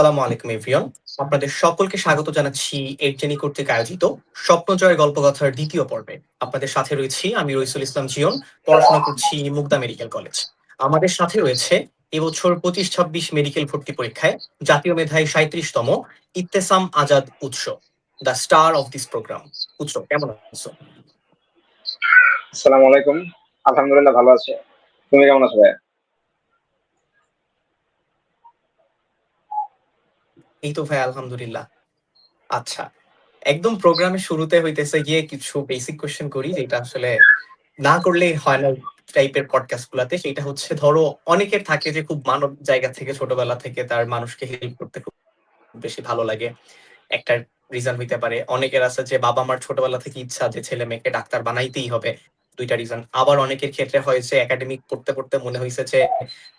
আসসালামু আলাইকুম এভরিওয়ান। আপনাদের সকলকে স্বাগত জানাচ্ছি এডজেনি কর্তৃক আয়োজিত স্বপ্নজয় গল্পকথার দ্বিতীয় পর্বে। আপনাদের সাথে রয়েছি আমি রইসুল ইসলাম জিয়ন, পড়াশোনা করছি মুগদা মেডিকেল কলেজ। আমাদের সাথে রয়েছে এবছর 25-26 মেডিকেল ভর্তি পরীক্ষায় জাতীয় মেধায় 37তম Ittesam Azad Utsho, the star of this program. Utsho, কেমন আছো? আসসালামু আলাইকুম। আলহামদুলিল্লাহ ভালো আছে। তুমি কেমন আছো ভাইয়া? এই তো ভাই, আলহামদুলিল্লাহ। আচ্ছা, একদম প্রোগ্রামের শুরুতে হইতেছে গিয়ে কিছু বেসিক কোশ্চেন করি, যেটা আসলে না করলেই হয় না টাইপের পডকাস্ট গুলাতে। সেটা হচ্ছে, ধরো অনেকের থাকে যে খুব মানব জায়গা থেকে ছোটবেলা থেকে তার মানুষকে হেল্প করতে খুব বেশি ভালো লাগে। একটা রিজন হইতে পারে। অনেকের আছে যে বাবা মার ছোটবেলা থেকে ইচ্ছা যে ছেলে মেয়েকে ডাক্তার বানাইতেই হবে, দুইটা রিজন। আবার অনেকের ক্ষেত্রে হয় যে একাডেমিক পড়তে পড়তে মনে হয়েছে যে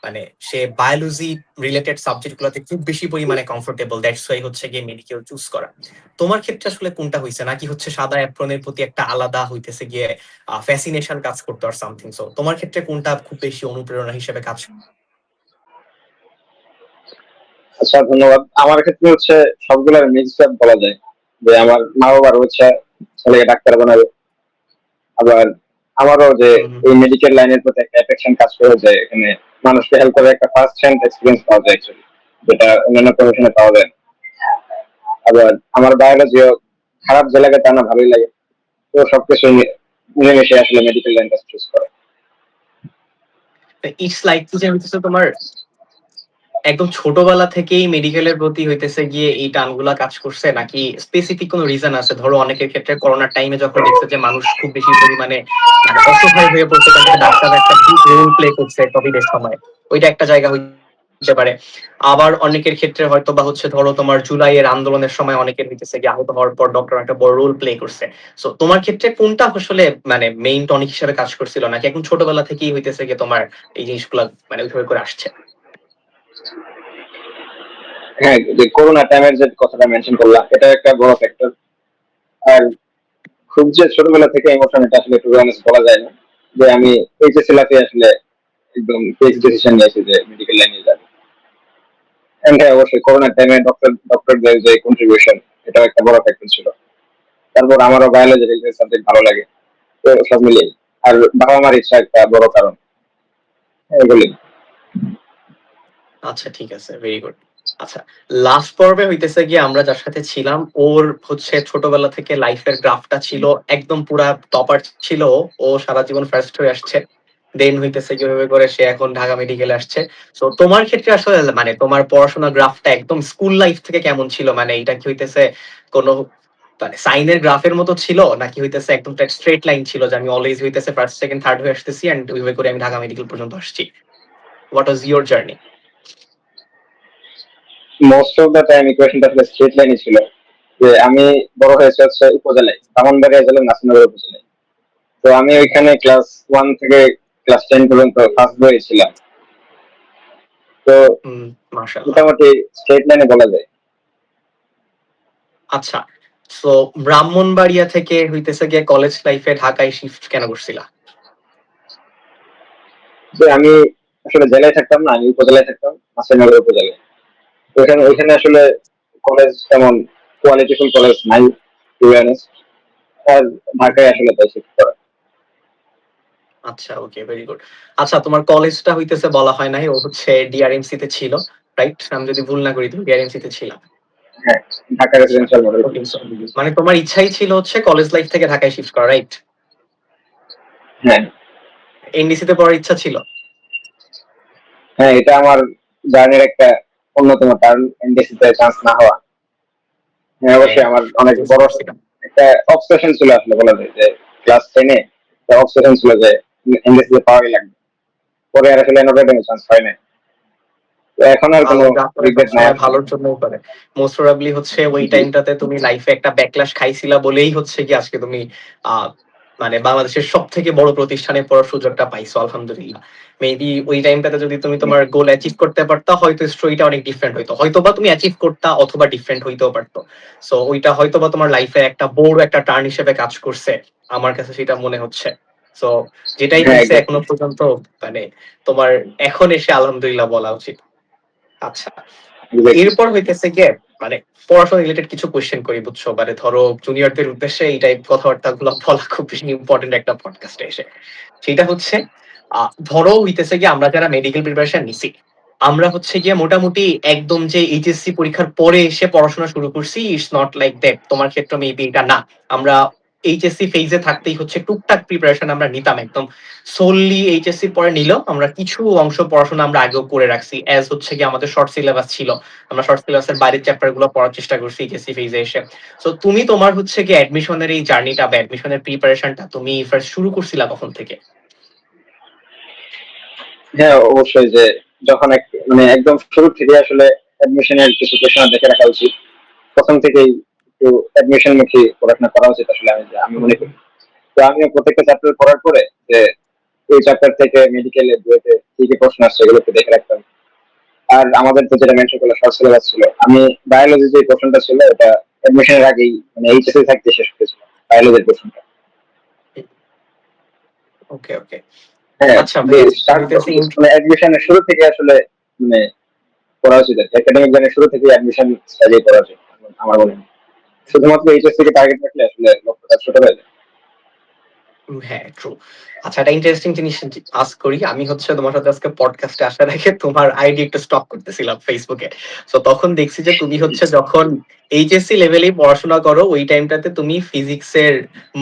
মানে সে বায়োলজি রিলেটেড সাবজেক্ট গুলোতে খুব বেশি পরিমাণে কমফোর্টেবল, দ্যাটস ওয়াই হচ্ছে গিয়ে মেডিকেল চুজ করা। তোমার ক্ষেত্রে আসলে কোনটা হয়েছে, নাকি হচ্ছে সাদা অ্যাপ্রনের প্রতি একটা আলাদা হইতেছে গিয়ে ফ্যাসিনেশন কাজ করতো আর সামথিং? সো তোমার ক্ষেত্রে কোনটা খুব বেশি অনুপ্রেরণা হিসেবে কাজ? আচ্ছা, ধন্যবাদ। আমার ক্ষেত্রে হচ্ছে সবগুলোর মিক্স আপ বলা যায়। যে আমার মা বাবার হচ্ছে ছেলেকে ডাক্তার বানাবে, আবার আমারও যে হুম, এই মেডিকেল লাইনের প্রতি একটা অ্যাট্রাকশন কাজ করে, যে এখানে মানুষকে হেল্প করে একটা ফার্স্ট হ্যান্ড এক্সপিরিয়েন্স পাওয়া যায় অ্যাকচুয়ালি, যেটা অন্যান্য প্রফেশনে পাওয়া যায় না। আবার আমার বায়োলজিও খারাপ যে লাগে তা না, ভালোই লাগে। তো সবকিছু মিলেমিশে আসলে মেডিকেল লাইনটা চুজ করে। ইটস লাইক যে হইতেছে তোমার একদম ছোটবেলা থেকেই মেডিকেলের প্রতি হইতেছে গিয়ে এই টানগুলা কাজ করছে, নাকি স্পেসিফিক কোনো রিজন আছে? ধরো অনেকের ক্ষেত্রে করোনার টাইমে যখন দেখছে যে মানুষ খুব বেশি পরিমাণে মানে অসহায় হয়ে পড়ছে, তখন থেকে ডাক্তার একটা রোল প্লে করছে কোভিডের সময়, ওইটা একটা জায়গা হইতে পারে। আবার অনেকের ক্ষেত্রে হয়তো বা হচ্ছে, ধরো তোমার জুলাইয়ের আন্দোলনের সময় অনেকের হইতেছে গিয়ে আহত হওয়ার পর ডক্টর একটা বড় রোল প্লে করছে। সো তোমার ক্ষেত্রে কোনটা আসলে মানে মেইন টনিক হিসেবে কাজ করছিল, নাকি এখন ছোটবেলা থেকেই হইতেছে গিয়ে তোমার এই জিনিসগুলা মানে ওইভাবে করে আসছে? হ্যাঁ, যে করোনা টাইমের যে কথাটা মেনশন করলাম, এটা একটা বড় ফ্যাক্টর। আর খুব যে ছোটবেলা থেকে ইমোশন, এটা আসলে টু বি অনেস্ট বলা যায় না। যে আমি এইচএসসি লাইফে আসলে একদম ফিক্স ডিসিশন নিয়েছি যে মেডিকেল লাইনে যাবো। এন্ড হ্যাঁ, অবশ্যই করোনার টাইমে ডক্টরদের যে কন্ট্রিবিউশন, এটাও একটা বড় ফ্যাক্টর ছিল। তারপর আমারও বায়োলজি রিলেটেড সাবজেক্ট ভালো লাগে। তো সব মিলিয়ে আর বাবা মার ইচ্ছা একটা বড় কারণ, এগুলি। আচ্ছা, ঠিক আছে, ভেরি গুড। আচ্ছা, লাস্ট পর্বে হইতেছে গিয়ে আমরা যার সাথে ছিলাম, ওর হচ্ছে ছোটবেলা থেকে লাইফের গ্রাফটা ছিল একদম পুরা টপার ছিল। ও সারা জীবন ফার্স্ট হয়ে আসছে, দেন হইতেছে কিভাবে করে সে এখন ঢাকা মেডিকেলে আসছে। তো তোমার ক্ষেত্রে আসলে মানে তোমার পড়াশোনার গ্রাফটা একদম স্কুল লাইফ থেকে কেমন ছিল? মানে এটা কি হইতেছে কোনো মানে সাইনের গ্রাফের মতো ছিল, নাকি হইতেছে একদম স্ট্রেট লাইন ছিল যে আমি অলওয়েজ হইতেছে ফার্স্ট সেকেন্ড থার্ড হয়ে আসতেছি এন্ড ওইভাবে করে আমি ঢাকা মেডিকেল পর্যন্ত আসছি? What was your journey? Most of the time ইকুয়েশনটা আসলে স্ট্রেট লাইনই ছিল। যে আমি বড় হয়েছে হচ্ছে উপজেলায়, ব্রাহ্মণবাড়িয়া জেলার নাসিরনগর উপজেলায়। তো আমি ওইখানে ক্লাস 1 থেকে ক্লাস 10 পর্যন্ত ফার্স্ট বয় ছিলাম। তো হুম, মাশাআল্লাহ। মোটামুটি স্ট্রেট লাইনে বলা যায়। আচ্ছা, সো ব্রাহ্মণবাড়িয়া থেকে হইতেছে গিয়ে কলেজ লাইফে ঢাকায় শিফট কেন করছিলা? যে আমি আসলে জেলায় থাকতাম না, আমি উপজেলায় থাকতাম, নাসিরনগর উপজেলায়। তো ওইখানে হুম, ওইখানে আসলে কলেজ তেমন কোয়ালিটিফুল কলেজ নাই, টু বি অনেস্ট। আর হুম। ঢাকায় আসলে তাই শিফট করা। আচ্ছা, ওকে, ভেরি গুড। আচ্ছা, তোমার কলেজটা হইতেছে বলা হয় নাই, ও হচ্ছে ডিআরএমসি তে ছিল, রাইট? আমি যদি ভুল না করি তুমি ডিআরএমসি তে ছিলা। হ্যাঁ, ঢাকা আচ্ছা, রেসিডেন্সিয়াল মডেল ওকে। কলেজ। মানে তোমার ইচ্ছাই ছিল হচ্ছে কলেজ লাইফ থেকে ঢাকায় শিফট করা, রাইট? হ্যাঁ, এনডিসি তে পড়ার ইচ্ছা ছিল? হ্যাঁ, এটা আমার জার্নির একটা অন্যতম কারণ, এনডিসিতে চান্স না হওয়া। হ্যাঁ, হ্যাঁ, অবশ্যই আমার অনেক বুঝতে বড় পারছি। একটা অবসেশন ছিল আসলে বলা যায়, যে ক্লাস 10-এ একটা অবসেশন ছিল যে এনডিসিতে পাওয়াই লাগবে। পরে আর আসলে এনওডামে চান্স হয় না। তো এখন আর কোনো আল্লাহ যা করে রিগ্রেট নাই সবসময় আসলে। ভালোর জন্যই করে। মোস্ট প্রবাবলি হচ্ছে ওই জি। টাইমটাতে তুমি লাইফে একটা ব্যাকলাশ খাইছিলা বলেই হচ্ছে কি আজকে তুমি আহ মানে বাংলাদেশের সব থেকে বড় প্রতিষ্ঠানে পড়ার সুযোগটা পাইছো, আলহামদুলিল্লাহ। মেবি ওই টাইমটাতে যদি তুমি তোমার গোল অ্যাচিভ করতে পারতা, হয়তো স্টোরিটা অনেক ডিফারেন্ট হইতো। হয়তো বা তুমি অ্যাচিভ করতা, অথবা ডিফারেন্ট হইতেও পারতো। সো ওইটা হয়তো বা তোমার লাইফে একটা বড় একটা টার্ন হিসেবে কাজ করছে, আমার কাছে সেটা মনে হচ্ছে। সো যেটাই হ্যাঁ, হয়েছে এখনো এক্স্যাক্টলি। পর্যন্ত মানে তোমার এখন এসে আলহামদুলিল্লাহ বলা উচিত। আচ্ছা, এরপর হইতেছে গিয়ে মানে পড়াশোনা রিলেটেড কিছু কোয়েশ্চেন করি, বুঝছো? মানে ধরো জুনিয়রদের উদ্দেশ্যে এই টাইপ কথাবার্তা গুলো বলা খুব বেশি ইম্পর্টেন্ট একটা পডকাস্টে এসে। সেটা হচ্ছে ধরো হইতেছে গিয়ে আমরা যারা মেডিকেল প্রিপারেশন নিছি, আমরা হচ্ছে গিয়ে মোটামুটি একদম যে এইচএসসি পরীক্ষার পরে এসে পড়াশোনা শুরু করছি, ইটস নট লাইক দ্যাট। তোমার ক্ষেত্রে মেবি এটা না। আমরা এইচএসসি ফেজে থাকতেই হচ্ছে টুকটাক প্রিপারেশন আমরা নিতাম, একদম সোললি এইচএসসি পরে নিলেও আমরা কিছু অংশ পড়াশোনা আমরা আগেও করে রাখছি, অ্যাজ হচ্ছে কি আমাদের শর্ট সিলেবাস ছিল। আমরা শর্ট সিলেবাসের বাইরের চ্যাপ্টার গুলো পড়ার চেষ্টা করছি এইচএসসি ফেজে এসে। সো তুমি তোমার হচ্ছে কি অ্যাডমিশনের এই জার্নিটা বা অ্যাডমিশনের প্রিপারেশনটা তুমি ফার্স্ট শুরু করছিলা কখন থেকে? হ্যাঁ, অবশ্যই। যে যখন মানে একদম শুরু থেকে আসলে অ্যাডমিশনের কিছু কোয়েশন দেখে রাখা উচিত। প্রথম থেকেই একটু অ্যাডমিশন মুখী পড়াশোনা করা উচিত আসলে, আমি মনে করি। তো আমিও প্রত্যেকটা চ্যাপ্টার পড়ার পরে যে ওই চ্যাপ্টার থেকে মেডিকেলের বইতে কি কি প্রশ্ন আসছে এগুলো একটু দেখে রাখতাম। আর আমাদের তো যেটা মেনশন করলো শর্ট সিলেবাস ছিল, আমি বায়োলজি যে কোশ্চেনটা ছিল এটা অ্যাডমিশনের আগেই মানে এইচএসসি থাকতে শেষ করেছিল বায়োলজির কোশ্চেনটা। ওকে ওকে। হ্যাঁ, আচ্ছা যে ভাইয়া, স্টার্ট হইতেছে মানে অ্যাডমিশনের শুরু থেকে আসলে মানে পড়া উচিত। একাডেমিক জার্নির শুরু থেকে অ্যাডমিশন সাজিয়ে পড়া উচিত আমার মনে হয়। শুধুমাত্র এইচএসসি কে টার্গেট রাখলে আসলে লক্ষ্যটা ছোট হয়ে যায়। হ্যাঁ, ট্রু। আচ্ছা, একটা ইন্টারেস্টিং জিনিস আস্ক করি। আমি হচ্ছে তোমার সাথে আজকে পডকাস্টে আসার আগে তোমার আইডি একটু স্টক করতেছিলাম ফেসবুকে। সো তখন দেখছি যে তুমি হচ্ছে যখন এইচএসসি লেভেলেই পড়াশোনা করো, ওই টাইমটাতে তুমি ফিজিক্সের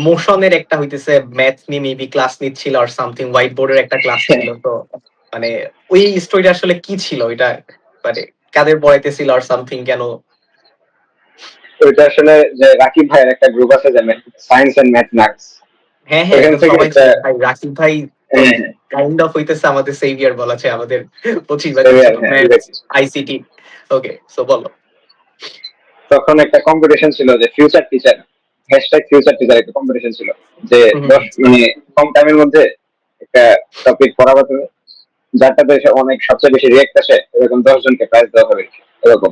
মোশনের একটা হইতেছে ম্যাথ নিয়ে মেবি ক্লাস নিচ্ছিল আর সামথিং, হোয়াইট বোর্ডের একটা ক্লাস ছিল। তো মানে ওই স্টোরিটা আসলে কি ছিল? এটা মানে কাদের পড়াইতেছিল আর সামথিং কেন? ওইটা আসলে যে রাকিব ভাইয়ের একটা গ্রুপ আছে যে সায়েন্স এন্ড ম্যাথ নার্স, হ্যাঁ হ্যাঁ, ওইখান এটা তো থেকে সবাই একটা চিনে ভাই। রাকিব ভাই তো হ্যাঁ, কাইন্ড অফ হইতেছে আমাদের সেভিয়ার বলা যায়, আমাদের পঁচিশ হ্যাঁ, ছোট হ্যাঁ, ম্যাথ exactly। আইসিটি। ওকে, সো বলো। তখন একটা কম্পিটিশন ছিল যে future teacher, hashtag future teacher একটা কম্পিটিশন ছিল। যে হুম, 10 হুম, মানে কম টাইমের মধ্যে একটা টপিক পড়াবা তুমি, যারটাতে অনেক সবচেয়ে বেশি রিয়েক্ট আসে এরকম 10 জনকে প্রাইজ দেওয়া হবে এরকম।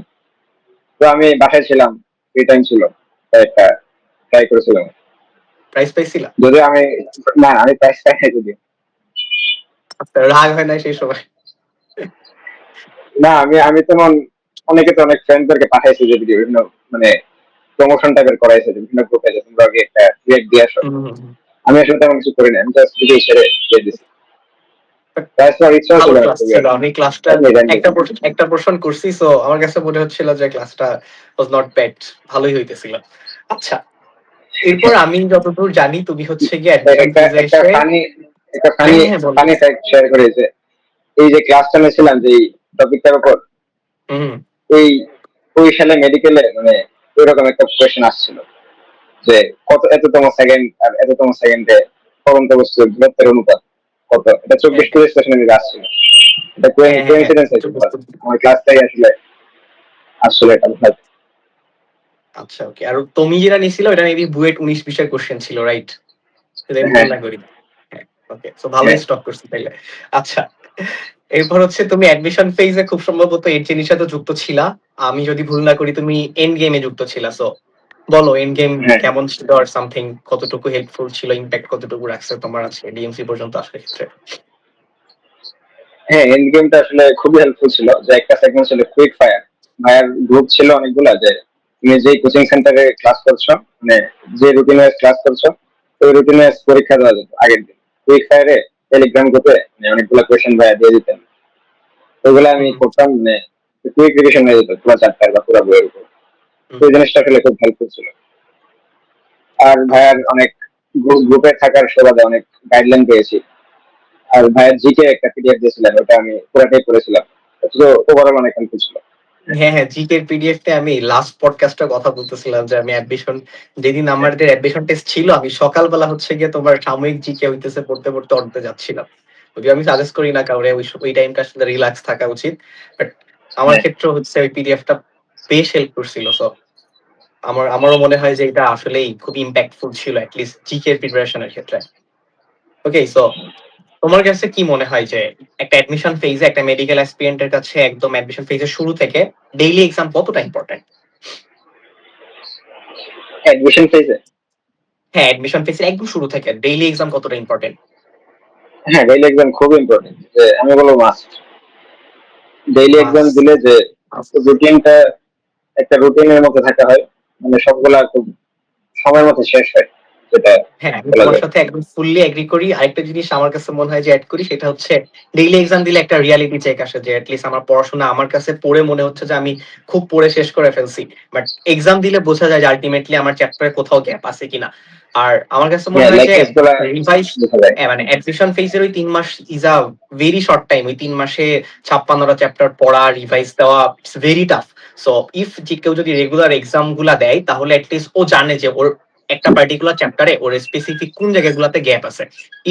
তো আমি বাসায় ছিলাম, ফ্রি টাইম ছিল, তাই একটা ট্রাই করেছিলাম। প্রাইজ পাইছিলা? যদিও আমি না আমি প্রাইজ পাই নাই যদিও। আচ্ছা, রাগ হয় না সেই সময়? না, আমি তেমন অনেকে তো অনেক ফ্রেন্ডদেরকে পাঠাইছি যে ভিডিও বিভিন্ন মানে প্রমোশন টাইপের করাইছে যে বিভিন্ন গ্রুপে যে তোমরা আগে একটা রিয়েক্ট দিয়ে আসো। হুম, হুম, হুম। আমি আসলে তেমন কিছু করি না, আমি জাস্ট ভিডিও ছেড়ে দিয়ে দিছি। But প্রাইজ পাওয়ার ইচ্ছাও ভালো ছিল না ক্লাস খুবই ছিল। একটা, আমি ক্লাসটা এমনি র্যান্ডম। একটা পোর্শন করছি, সো আমার কাছে মনে হচ্ছিল যে ক্লাসটা ওয়াজ নট ব্যাড, ভালোই হইতেছিল। আচ্ছা, এরপর আমি যতদূর জানি তুমি হচ্ছে গিয়ে অ্যাডমিশন একটা ফেজে একটা এসে। ফানি একটা ফানি হ্যাঁ হ্যাঁ, বলো। ফানি ফ্যাক্ট শেয়ার করি যে এই যে ক্লাসটা নিয়েছিলাম যে টপিকটার উপর, হুম। এই ওই সালে মেডিকেলে মানে ওইরকম একটা কোয়েশ্চেন আসছিল যে কত এততম সেকেন্ড আর এততম সেকেন্ডে পরন্ত বস্তুর দূরত্বের অনুপাত কত, এটা হ্যাঁ 24 হ্যাঁ 24 সেশনে আসছিল। এটা হ্যাঁ হ্যাঁ হ্যাঁ, কোইন্সিডেন্স হয়েছে, একটু বুঝতে। আমার ক্লাসটাই আসলে আসলে এটা ভালো। আচ্ছা ওকে। আর তুমি যেটা নিছিল এটা মেবি বুয়েট 19-20 কোশ্চেন ছিল, রাইট? যদি আমি ভুল হ্যাঁ, না করি। হ্যাঁ, ওকে। সো ভালোই হ্যাঁ, স্টক করছি তাইলে। আচ্ছা, এরপর হচ্ছে তুমি অ্যাডমিশন ফেজে খুব সম্ভবত এর জিনিস সাথে যুক্ত ছিলা। আমি যদি ভুল না করি তুমি এন্ড গেমে যুক্ত ছিলা। সো বলো এন্ড গেম হ্যাঁ, কেমন ছিল আর সামথিং কতটুকু হেল্পফুল ছিল, ইমপ্যাক্ট কতটুকু রাখছে তোমার আজকে ডিএমসি পর্যন্ত আসার ক্ষেত্রে? হ্যাঁ, এন্ড গেমটা আসলে খুবই হেল্পফুল ছিল। যে একটা সেগমেন্ট ছিল কুইক ফায়ার, ভাইয়ার গ্রুপ ছিল অনেকগুলা, যে তুমি যে কোচিং সেন্টারে ক্লাস করছো মানে যে রুটিন ওয়াইজ ক্লাস করছো ওই রুটিন ওয়াইজ পরীক্ষা দেওয়া যেত আগের দিন কুইক ফায়ারে। টেলিগ্রাম গ্রুপে মানে অনেকগুলো কোয়েশ্চেন ভাইয়া দিয়ে দিতেন, ওইগুলো আমি হুম, করতাম। মানে কুইক রিভিশন হয়ে যেত পুরো চ্যাপ্টার বা পুরো বইয়ের উপর। হুম, ওই জিনিসটা আসলে খুব হেল্পফুল ছিল। আর ভাইয়ার অনেক গ্রুপে থাকার সুবাদে অনেক গাইডলাইন পেয়েছি। আর ভাইয়ের জিকে একটা পিডিএফ দিয়েছিলেন, ওটা আমি পুরাটাই পড়েছিলাম। তো ওভারঅল অনেক হেল্পফুল ছিল। হ্যাঁ হ্যাঁ, জিকের পিডিএফ তে আমি লাস্ট পডকাস্টে কথা বলতেছিলাম যে আমি অ্যাডমিশন, যেদিন আমাদের অ্যাডমিশন টেস্ট ছিল, আমি সকালবেলা হচ্ছে গিয়ে তোমার সাময়িক জিকে হইতেছে পড়তে পড়তে অর্ধে যাচ্ছিলাম। যদিও আমি সাজেস্ট করি না কাউরে ওই টাইমটা আসলে রিল্যাক্স থাকা উচিত, বাট আমার হ্যাঁ, ক্ষেত্রে হচ্ছে ওই পিডিএফটা বেশ হেল্প করছিল। সো আমারও মনে হয় যে এটা আসলেই খুব ইম্প্যাক্টফুল ছিল অ্যাটলিস্ট জিকে এর প্রিপারেশনের ক্ষেত্রে। ওকে, সো তোমার কাছে কি মনে হয় যে একটা অ্যাডমিশন ফেজে একটা মেডিকেল অ্যাসপিরেন্টের কাছে একদম অ্যাডমিশন ফেজের শুরু থেকে ডেইলি এক্সাম কতটা ইম্পর্টেন্ট? অ্যাডমিশন ফেজে হ্যাঁ, অ্যাডমিশন ফেজের একদম শুরু থেকে ডেইলি এক্সাম কতটা ইম্পর্টেন্ট? হ্যাঁ ডেইলি এক্সাম খুব ইম্পর্টেন্ট, যে আমি বলবো মাস্ট। ডেইলি এক্সাম মাস। দিলে যে রুটিনটা একটা রুটিনের মধ্যে থাকা হয়, মানে সবগুলা খুব সময়ের মধ্যে শেষ হয়, যেটা হ্যাঁ, আমি বলা তোমার যায়। সাথে একদম ফুললি এগ্রি করি। আরেকটা জিনিস আমার কাছে মনে হয় যে এড করি, সেটা হচ্ছে ডেইলি এক্সাম দিলে একটা রিয়ালিটি চেক আসে যে এটলিস্ট আমার পড়াশোনা আমার কাছে পড়ে মনে হচ্ছে যে আমি খুব পড়ে শেষ করে ফেলছি। বাট এক্সাম দিলে বোঝা যায় যে আলটিমেটলি আমার চ্যাপ্টারে কোথাও গ্যাপ আছে কিনা। আর আমার কাছে মনে হ্যাঁ, হয় লাইক যে লিস্ট গুলা রিভাইজ, দেখা যায়। মানে অ্যাডমিশন ফেজের ওই ৩ মাস is a very short time. ওই ৩ মাসে ৫৬টা চ্যাপ্টার পড়া, রিভাইজ দেওয়া, it's very tough. So if যে কেউ যদি রেগুলার এক্সাম গুলা দেয় তাহলে অ্যাটলিস্ট ও জানে যে ওর একটা পার্টিকুলার চ্যাপ্টারে ওর স্পেসিফিক কোন জায়গাগুলোতে গ্যাপ আছে।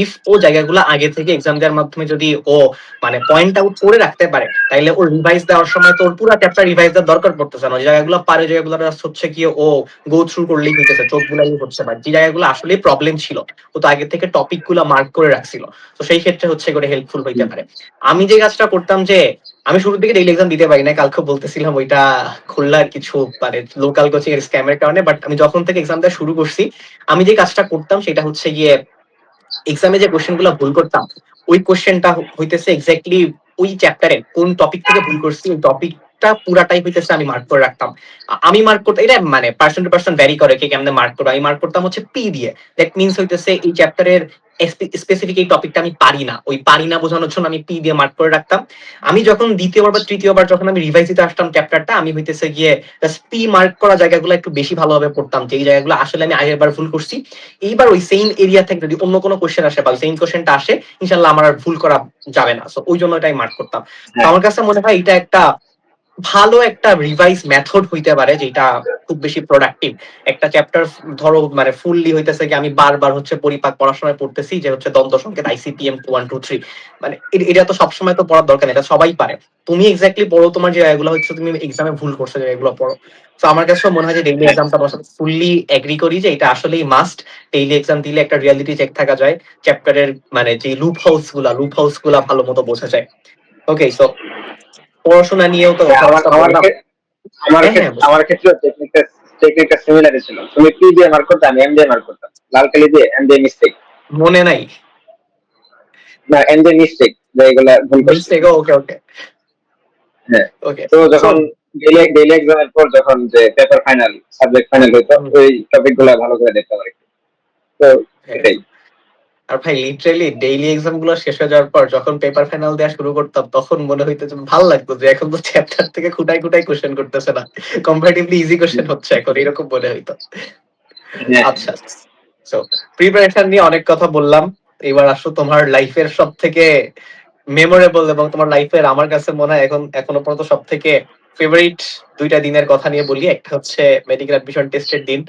ইফ ও জায়গাগুলো আগে থেকে এক্সাম দেওয়ার মাধ্যমে যদি ও মানে পয়েন্ট আউট করে রাখতে পারে, তাহলে ওর রিভাইজ দেওয়ার সময় তো ওর পুরো চ্যাপ্টার রিভাইজ দেওয়ার দরকার পড়তেছে না। যে জায়গাগুলো পারে, জায়গাগুলো হচ্ছে কি ও গো থ্রু করলেই হইতেছে, চোখ বুলাই হচ্ছে। বাট যে জায়গাগুলো আসলে প্রবলেম ছিল, ও তো আগে থেকে টপিক গুলো মার্ক করে রাখছিল। তো সেই ক্ষেত্রে হচ্ছে করে হেল্পফুল হইতে পারে। আমি যে কাজটা করতাম যে আমি শুরুর দিকে ডেইলি এক্সাম দিতে পারি না, কালকে বলতেছিলাম ওইটা খুলনার কিছু মানে লোকাল কোচিং এর স্ক্যামের কারণে। বাট আমি যখন থেকে এক্সাম দেওয়া শুরু করছি, আমি যে কাজটা করতাম সেটা হচ্ছে গিয়ে এক্সামে যে কোশ্চেন গুলো ভুল করতাম, ওই কোশ্চেনটা হইতেছে এক্স্যাক্টলি ওই চ্যাপ্টারে কোন টপিক থেকে ভুল করছি, ওই টপিকটা পুরাটাই হইতেছে আমি মার্ক করে রাখতাম। আমি মার্ক করতে, এটা মানে পার্সন টু পার্সন ভ্যারি করে কে কেমনে মার্ক করবে। আমি মার্ক করতাম হচ্ছে পি দিয়ে। দ্যাট মিনস হইতেছে এই চ্যাপ্টারের স্পেসিফিক এই টপিকটা আমি পারি না, ওই পারি না বোঝানোর জন্য আমি পি দিয়ে মার্ক করে রাখতাম। আমি যখন দ্বিতীয়বার বা তৃতীয়বার যখন আমি রিভাইজ দিতে আসতাম চ্যাপ্টারটা, আমি হইতেছে গিয়ে পি মার্ক করা জায়গাগুলো একটু বেশি ভালোভাবে পড়তাম, যে এই জায়গাগুলো আসলে আমি আগের বার ভুল করছি। এইবার ওই সেম এরিয়া থেকে যদি অন্য কোনো কোশ্চেন আসে বা সেম কোশ্চেনটা আসে, ইনশাল্লাহ আমার আর ভুল করা যাবে না। সো ওই জন্য এটাই মার্ক করতাম। তো হ্যাঁ, আমার কাছে মনে হয় এটা একটা ভালো একটা রিভাইজ মেথড হইতে পারে, যেটা খুব বেশি প্রোডাক্টিভ। একটা চ্যাপ্টার ধরো মানে ফুললি হইতেছে কি আমি বারবার হচ্ছে পরিপাক পড়ার সময় পড়তেছি যে হচ্ছে দ্বন্দ্ব সংকেত আইসিপিএম 1 2 3, মানে এটা তো সবসময় তো পড়ার দরকার নেই, এটা সবাই পারে। তুমি এক্স্যাক্টলি পড়ো তোমার যে এগুলো হচ্ছে তুমি এক্সামে ভুল করছো যে এগুলো পড়ো। তো আমার কাছে মনে হয় যে ডেইলি হ্যাঁ। এক্সামটা ফুললি এগ্রি করি যে এটা আসলেই মাস্ট। ডেইলি এক্সাম দিলে একটা রিয়ালিটি চেক থাকা যায়, চ্যাপ্টারের মানে যে লুপ হাউস গুলা ভালো মতো বোঝা যায়। ওকে, সো পড়াশোনা নিয়েও তো হ্যাঁ, আমার কথাবার্তা আমার বললাম। ক্ষে- আমার হ্যাঁ হ্যাঁ, ক্ষেত্রে আমার ক্ষেত্রে টেকনিকটা সিমিলারই ছিল। তুমি পি দিয়ে মার্ক করতে, আমি এম দিয়ে মার্ক করতাম। লাল কালি দিয়ে এম দিয়ে মিস্টেক, মনে নাই। না এম দিয়ে মিস্টেক, যে এগুলা ভুল করছি। মিস্টেক, ওকে ওকে হ্যাঁ। ওকে। তো সো যখন ডেইলি এক্সামের পর যখন যে পেপার ফাইনাল, সাবজেক্ট ফাইনাল হইতো, ওই টপিক গুলা ভালো করে দেখতে পারি। তো হ্যাঁ, এটাই। আর ভাই লিটারেলি ডেইলি এক্সাম গুলো শেষ হয়ে যাওয়ার পর যখন পেপার ফাইনাল দেওয়া শুরু করতাম, তখন মনে হইতো যে ভালো লাগতো যে এখন তো চ্যাপ্টার থেকে খুঁটাই খুঁটাই কোশ্চেন করতেছে না, কম্পারেটিভলি ইজি কোশ্চেন হচ্ছে এখন, এরকম মনে হইতো। হ্যাঁ, আচ্ছা, সো প্রিপারেশন নিয়ে অনেক কথা বললাম। এবার আসো তোমার লাইফের সব থেকে মেমোরেবল এবং তোমার লাইফের আমার কাছে মনে হয় এখনো পর্যন্ত সব থেকে ফেভারিট 2টা দিনের কথা নিয়ে বলি। একটা হচ্ছে মেডিকেল অ্যাডমিশন টেস্টের দিন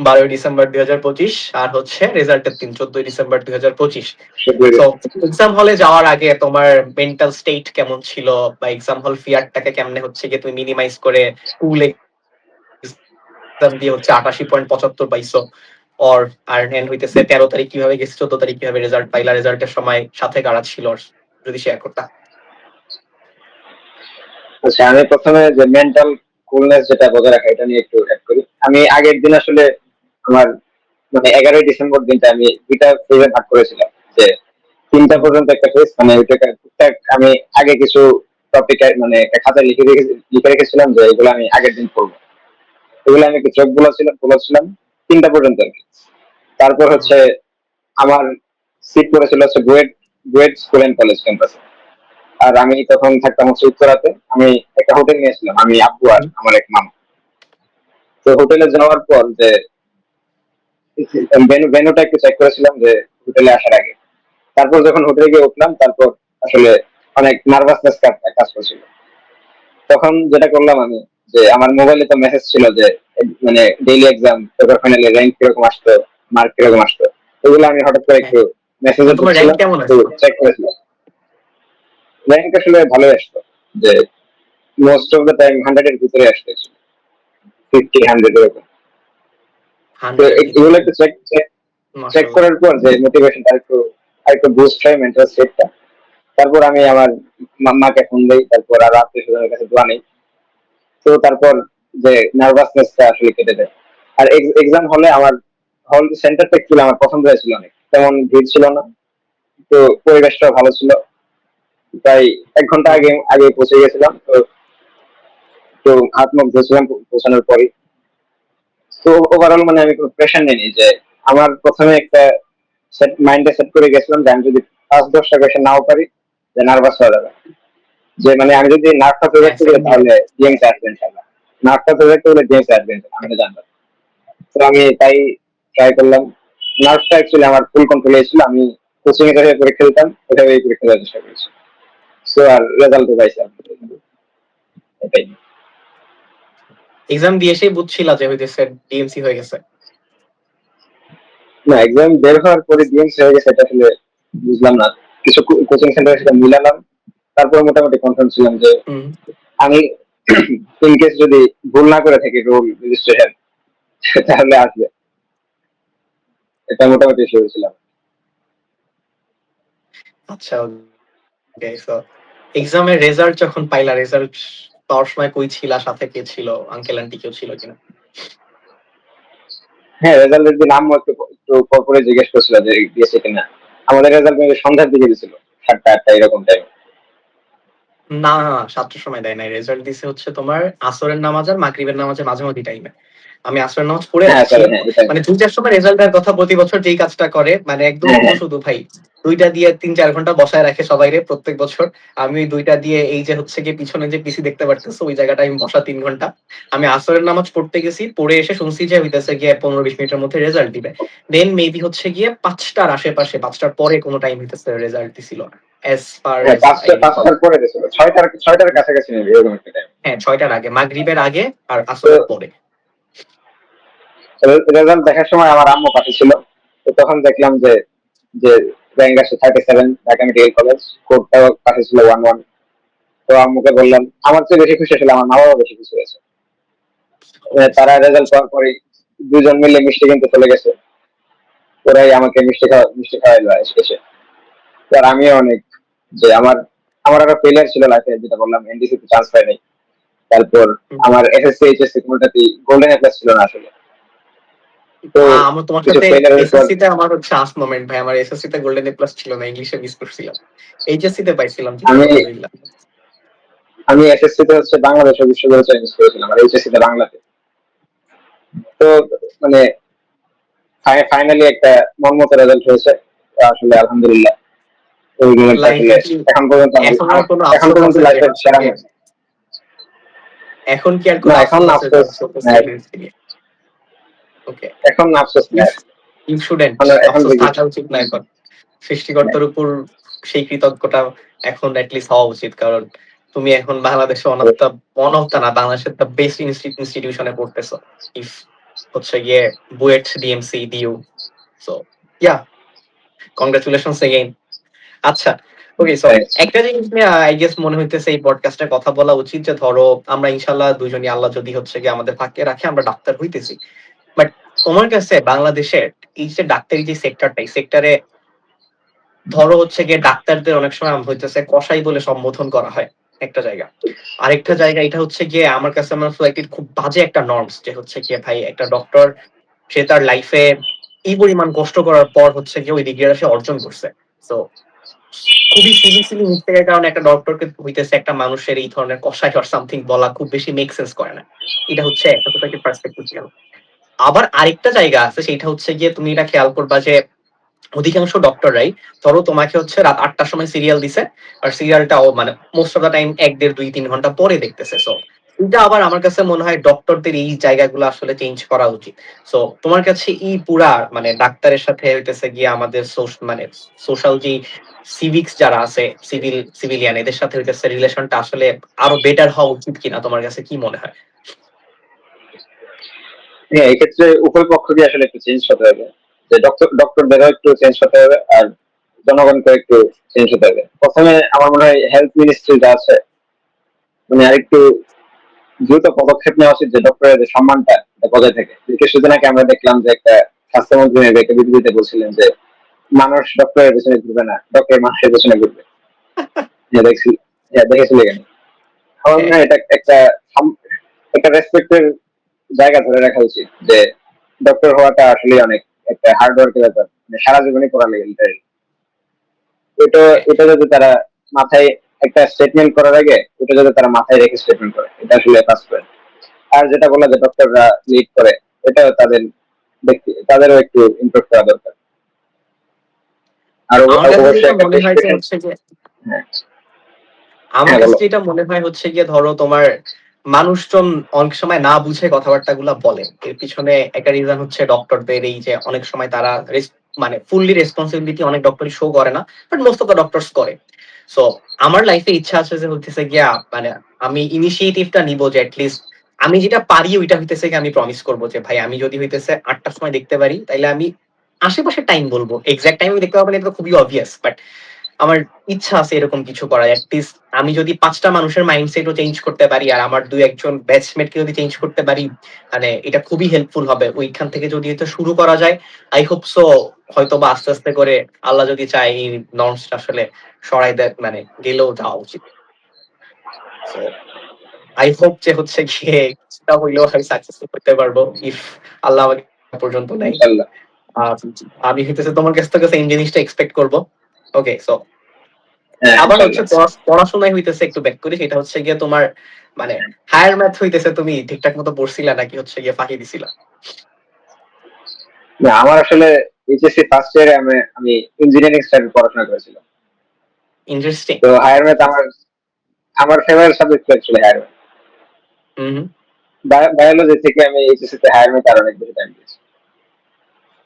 12ই ডিসেম্বর 2025, আর হচ্ছে রেজাল্টের দিন 14ই ডিসেম্বর 2025। সেগুলো। সো এক্সাম হলে যাওয়ার আগে তোমার মেন্টাল স্টেট কেমন ছিল, বা এক্সাম হল ফিয়ারটাকে কেমনে হচ্ছে গিয়ে তুমি মিনিমাইজ করে স্কুল এক্সাম দিয়ে হচ্ছে 88.75 পাইছো, অর আর এন্ড হইতেছে 13 তারিখ কিভাবে গেছে, 14 তারিখ কিভাবে রেজাল্ট পাইলা, রেজাল্টের সময় সাথে কারা ছিল, যদি শেয়ার করতা। আচ্ছা, আমি প্রথমে যে মেন্টাল কুলনেস যেটা বজায় রাখা, এটা নিয়ে একটু অ্যাড করি। আমি আগের দিন আসলে আমার মানে 11ই ডিসেম্বর দিনটা আমি দুইটা ফেজে ভাগ করেছিলাম। যে 3টা পর্যন্ত একটা ফেজ, মানে ওইটাকে টুকটাক আমি আগে কিছু টপিক মানে একটা খাতায় লিখে রেখেছিলাম যে এগুলো আমি আগের দিন পড়বো। এগুলো আমি একটু চোখ বলেছিলাম 3টা পর্যন্ত আর কি। তারপর হচ্ছে আমার সিট পড়েছিল হচ্ছে বুয়েট, স্কুল অ্যান্ড কলেজ ক্যাম্পাসে। আর আমি তখন থাকতাম হচ্ছে উত্তরাতে। আমি একটা হোটেল নিয়েছিলাম, আমি, আব্বু আর আমার এক মামা। তো হোটেলে যাওয়ার পর যে ভেন্যুটা একটু চেক করেছিলাম যে হোটেলে আসার আগে। তারপর যখন হোটেলে গিয়ে উঠলাম, তারপর আসলে অনেক নার্ভাসনেস কাজ করছিল। তখন যেটা করলাম আমি, যে আমার মোবাইলে তো মেসেজ ছিল যে মানে ডেইলি এক্সাম পেপার ফাইনালে র্যাঙ্ক কিরকম আসতো, মার্ক কিরকম আসতো, এগুলো আমি হঠাৎ করে হ্যাঁ, একটু মেসেজে তোমার র্যাঙ্ক ঢুকছিলাম, কেমন একটু আছে? চেক করেছিলাম। র্যাঙ্ক আসলে ভালোই আসতো, যে মোস্ট অফ দ্য টাইম 100 এর ভিতরে আসতো, 50 100 এরকম। তো 100-এর ভিতরে? এগুলো একটু চেক চেক চেক মাশাআল্লাহ। করার পর যে মোটিভেশনটা একটু বুস্ট হয়, মেন্টাল স্টেটটা। তারপর আমি আমার মাকে ফোন দিই, তারপর আর আত্মীয় স্বজনের কাছে দোয়া নেই। তো তারপর যে নার্ভাসনেসটা আসলে কেটে যায়। আর এক্সাম হলে আমার হল সেন্টারটা একটু আমার পছন্দ হয়েছিল, অনেক তেমন ভিড় ছিল না। তো পরিবেশটাও ভালো ছিল। তাই 1 ঘন্টা আগে আগে পৌঁছে গেছিলাম। তো একটু হাত মুখ ধুয়েছিলাম পৌঁছানোর পরই। তো ওভারঅল মানে আমি কোনো প্রেশার নিইনি, যে আমার প্রথমে একটা মাইন্ডে সেট করে গেছিলাম যে আমি যদি 5-10টা কোয়েশ্চেন নাও পারি, যে নার্ভাস হয়ে যাবে, যে মানে আমি যদি নার্ভটা হ্যাঁ, প্রেজেন্ট করি সেম হিয়ার। তাহলে গেমস আসবে ইনশাআল্লাহ, নার্ভটা প্রেজেন্ট করলে গেমস আসবে ইনশাআল্লাহ, আমি জানতাম। তো আমি তাই ট্রাই করলাম। নার্ভটা অ্যাকচুয়ালি আমার ফুল কন্ট্রোলে ছিল, আমি কোচিং এ থেকে পরীক্ষা দিতাম, ওইভাবে পরীক্ষা দেওয়ার চেষ্টা করেছি। সো আর রেজাল্টও পাইছি আলহামদুলিল্লাহ, এটাই। এক্সাম দিয়ে এসেই বুঝছিলা যে হইতেছে ডিএমসি হয়ে গেছে? না, এক্সাম বের হওয়ার পরে গেমস হয়ে গেছে এটা আসলে বুঝলাম না। কিছু কোচিং সেন্টারের সাথে মিলালাম, তারপর মোটামুটি কনফার্ম ছিলাম যে হুম। আমি ইনকেস যদি ভুল না করে থাকি রোল রেজিস্ট্রেশন, তাহলে আসবে, এটা মোটামুটি শিওর ছিলাম। আচ্ছা, ওকে। সো এক্সামের রেজাল্ট যখন পাইলা, রেজাল্ট পাওয়ার সময় কই ছিলা, সাথে কে ছিল, আঙ্কেল আন্টি কেউ ছিল কিনা? হ্যাঁ, রেজাল্টের দিন আম্মু একটু একটু পর পরে জিজ্ঞেস করছিল যে দিয়েছে কিনা। আমাদের রেজাল্ট কিন্তু সন্ধ্যার দিকে দিছিল, 7টা 8টা এরকম টাইম। না, না, ৭টার সময় দেয় নাই। রেজাল্ট দিছে হচ্ছে তোমার আসরের নামাজ আর মাগরিবের নামাজের মাঝামাঝি টাইমে। আমি আসরের নামাজ পড়ে হ্যাঁ আসছি। স্যার, হ্যাঁ এটা। মানে ২টার সময় রেজাল্ট দেওয়ার কথা, প্রতি বছর যেই কাজটা করে, মানে একদম হ্যাঁ, শুধু, হ্যাঁ। শুধু ভাই ২টা দিয়ে ৩-৪ ঘন্টা বসায় রাখে সবাইরে প্রত্যেক বছর। আমি ওই ২টা দিয়ে এই যে হচ্ছে গিয়ে পিছনে যে পিসি দেখতে পারতেছো, ওই জায়গাটায় আমি বসা ৩ ঘন্টা। আমি আসরের নামাজ পড়তে গেছি, পড়ে এসে শুনছি যে হইতেছে গিয়ে ১৫-২০ মিনিটের মধ্যে রেজাল্ট দিবে। দেন মেবি হচ্ছে গিয়ে ৫টার আশেপাশে, ৫টার পরে কোনো টাইম হইতেছে রেজাল্ট দিছিল না। অ্যাজ ফার হ্যাঁ, অ্যাজ আই রিকল। 5টার পরে দিছিল, 6টার কাছাকাছি নেবে এরকম একটা টাইম। হ্যাঁ, ৬টার আগে, মাগরিবের আগে আর তো আসরের পরে। রেজাল্ট দেখার সময় আমার আম্মু পাশে ছিল। তো তখন দেখলাম যে যে র্যাঙ্ক আসছে 37, ঢাকা মেডিকেল কলেজ, কোডটাও পাশে ছিল 11। তো আম্মুকে বললাম, আমার চেয়ে বেশি খুশি আসলে আমার মা বাবা বেশি খুশি হয়েছে। তারা রেজাল্ট পাওয়ার পরে দুজন মিলে মিষ্টি কিনতে চলে গেছে, ওরাই আমাকে মিষ্টি খাওয়াইলো এসে। আর আমিও অনেক, যে আমার আমার আরো ফেলিয়ার ছিল লাইফে, যেটা বললাম এনডিসি তে চান্স পাই নাই। তারপর আমার এসএসসি এইচএসসি কোনোটাতেই গোল্ডেন এ প্লাস ছিল না আসলে। তো আমার তোমার কিছু সাথে ফেলিয়ারের পর এসএসসি তে আমার হচ্ছে আস মোমেন্ট ভাই। আমার এসএসসি তে গোল্ডেন এ প্লাস ছিল না, ইংলিশে মিস করছিলাম। এইচএসসি তে পাইছিলাম, জি আমি আলহামদুলিল্লাহ। আমি এসএসসি তে হচ্ছে বাংলাদেশের বিশ্ববিদ্যালয় মিস করেছিলাম, আর এইচএসসি তে বাংলাতে। তো মানে ফাইনালি একটা মন মতো রেজাল্ট হয়েছে, তো আসলে আলহামদুলিল্লাহ। ওই মোমেন্টটা আসলে লাইফে কি এখন পর্যন্ত এখন আর কোনো এখন আফসোস পর্যন্ত আছে যে লাইফের হচ্ছে সেরা গিয়ে, মোমেন্ট। এখন কি আর না, কোনো এখন আফসোস আছে যে আফসোস নাই, ওকে? এখন আফসোস ইউ নাই। ইউ শুডেন্ট, এখন আফসোস বুঝি থাকা উচিত না এখন। সৃষ্টিকর্তার উপর সেই কৃতজ্ঞতা এখন এটলিস্ট হওয়া উচিত। কারণ তুমি এখন বাংলাদেশে অন অফ দা না, বাংলাদেশের দ্য বেস্ট ইনস্টিটিউশনে পড়তেছো। ইফ হচ্ছে গিয়ে BUET, DMC, DU. So yeah, congratulations again. আচ্ছা, ওকে। So thanks. একটা জিনিস নিয়ে আই গেস মনে হইতেছে এই পডকাস্টে কথা বলা উচিত, যে ধরো আমরা ইনশাল্লাহ দুজনই, আল্লাহ যদি হচ্ছে গিয়ে আমাদের ভাগ্যে রাখে, আমরা ডাক্তার হইতেছি। বাট তোমার কাছে বাংলাদেশের এই যে ডাক্তারি যে সেক্টরটা, এই সেক্টরে ধরো হচ্ছে গিয়ে ডাক্তারদের অনেক সময় হইতেছে কসাই বলে সম্বোধন করা হয় একটা জায়গা। আরেকটা জায়গা এটা হচ্ছে গিয়ে আমার কাছে মনে হয় খুব বাজে একটা নর্মস, যে হচ্ছে গিয়ে ভাই একটা ডক্টর, সে তার লাইফে এই পরিমাণ কষ্ট করার পর হচ্ছে গিয়ে ওই ডিগ্রিটা সে অর্জন করছে। তো খুবই সিলি সিলি মিস্টেকের কারণে একটা ডক্টরকে হইতেছে একটা মানুষের এই ধরনের কষাই অর সামথিং বলা খুব বেশি মেক সেন্স করে না। এটা হচ্ছে একটা সোসাইটির পার্সপেক্টিভ গেল। আবার আরেকটা জায়গা আছে, সেটা হচ্ছে গিয়ে তুমি এটা খেয়াল করবা যে অধিকাংশ ডক্টররাই, ধরো তোমাকে হচ্ছে রাত ৮টার সময় সিরিয়াল দিছে, আর সিরিয়ালটাও মানে মোস্ট অফ দা টাইম ১, ১.৫, ২, ৩ ঘন্টা পরে দেখতেছে। সো এটা আবার আমার কাছে মনে হয় ডক্টরদের এই জায়গাগুলো আসলে চেঞ্জ করা উচিত। সো তোমার কাছে এই পুরা মানে ডাক্তারের সাথে হইতেছে গিয়ে আমাদের মানে সোশ্যাল যে সিভিক্স যারা আছে, সিভিলিয়ান, এদের সাথে হইতেছে রিলেশনটা আসলে আরো বেটার হওয়া উচিত কিনা, তোমার কাছে কি মনে হয়? হ্যাঁ, এক্ষেত্রে উভয় পক্ষকে আসলে একটু চেঞ্জ হতে হবে, যে ডক্টরদেরও একটু চেঞ্জ হতে হবে, আর জনগণকে একটু চেঞ্জ হতে হবে। প্রথমে আমার মনে হয় হেলথ মিনিস্ট্রিটা আছে, মানে আরেকটু দ্রুত পদক্ষেপ নেওয়া উচিত, যে ডক্টরের যে সম্মানটা এটা বজায় থাকে। কিছুদিন আগে আমরা দেখলাম যে একটা স্বাস্থ্যমন্ত্রী একটা বিবৃতিতে বলছিলেন যে মানুষ ডক্টরের পেছনে ঘুরবে না, ডক্টর মানুষের পেছনে ঘুরবে। দেখছি, দেখেছিল কেন? আমার মনে হ্যাঁ, হয় এটা একটা একটা রেসপেক্টের জায়গা ধরে রাখা উচিত, যে ডক্টর হওয়াটা আসলে অনেক একটা হার্ড ওয়ার্কের ব্যাপার, মানে সারা জীবনই পড়া লেগে এটা। হ্যাঁ, এটা যদি তারা মাথায় একটা স্টেটমেন্ট করার আগে ওটা যাতে তারা মাথায় রেখে স্টেটমেন্ট করে, এটা আসলে ফার্স্ট পয়েন্ট। আর যেটা বলা যে ডক্টররা লিড করে, এটা তাদের তাদেরও একটু ইমপ্রুভ করা দরকার। আর আমার কাছে অবশ্যই যেটা একটা মনে হয় যে প্রেসক্রিপশন। হচ্ছে যে হ্যাঁ, আমার হ্যাঁ কাছে বলো। যেটা মনে হয় হচ্ছে গিয়ে ধরো তোমার মানুষজন অনেক সময় না বুঝে কথাবার্তা গুলা বলে, এর পিছনে একটা রিজন হচ্ছে ডক্টরদের এই যে অনেক সময় তারা মানে ফুললি রেসপন্সিবিলিটি অনেক ডক্টরই শো করে না, but most of the doctors করে। সো আমার লাইফে ইচ্ছা আছে যে হইতেছে গিয়া মানে আমি ইনিশিয়েটিভটা নিব যে অ্যাটলিস্ট আমি যেটা পারি ওইটা হইতেছে গিয়ে আমি প্রমিস করবো যে ভাই আমি যদি হইতেছে 8টার সময় দেখতে পারি তাইলে আমি আশেপাশে টাইম বলবো, এক্সাক্ট টাইম আমি দেখতে পাবো না, এটা তো খুবই অবভিয়াস, বাট আমার ইচ্ছা আছে এরকম কিছু করার। অ্যাটলিস্ট আমি যদি 5টা মানুষের মাইন্ডসেটও চেঞ্জ করতে পারি আর আমার দুই একজন ব্যাচমেটকে যদি চেঞ্জ করতে পারি, মানে এটা খুবই হেল্পফুল হবে। ওইখান থেকে যদি এটা শুরু করা যায়, আই হোপ সো হয়তো বা আস্তে আস্তে করে আল্লাহ যদি চায় এই নর্মসটা আসলে সরাই দেয়, মানে গেলেও যাওয়া উচিত। সো আই হোপ যে হচ্ছে গিয়ে কিছুটা হইলেও আমি সাকসেসফুল করতে পারবো, ইফ আল্লাহ আমাকে পর্যন্ত নেয়। ইনশাল্লাহ। আহ, আমি হইতেছে তোমার কাছ থেকে সেম জিনিসটা এক্সপেক্ট করবো। ওকে, সো হ্যাঁ, আবার হচ্ছে ইনশাল্লাহ। পড়াশোনায় হইতেছে একটু ব্যাক করি, সেটা হচ্ছে গিয়ে তোমার মানে হায়ার ম্যাথ হইতেছে তুমি ঠিকঠাক মতো পড়ছিলা নাকি হচ্ছে গিয়ে ফাঁকি দিছিলা? না, আমার আসলে এইচএসসি ফার্স্ট ইয়ারে আমি আমি ইঞ্জিনিয়ারিং স্টাইলে পড়াশোনা করেছিলাম। ইন্টারেস্টিং। তো হায়ার ম্যাথ আমার আমার ফেভারিট সাবজেক্ট ছিল হায়ার ম্যাথ। হুম হুম। বায়োলজি থেকে আমি এইচএসসি তে হায়ার ম্যাথ আরো অনেক বেশি টাইম দিয়েছি।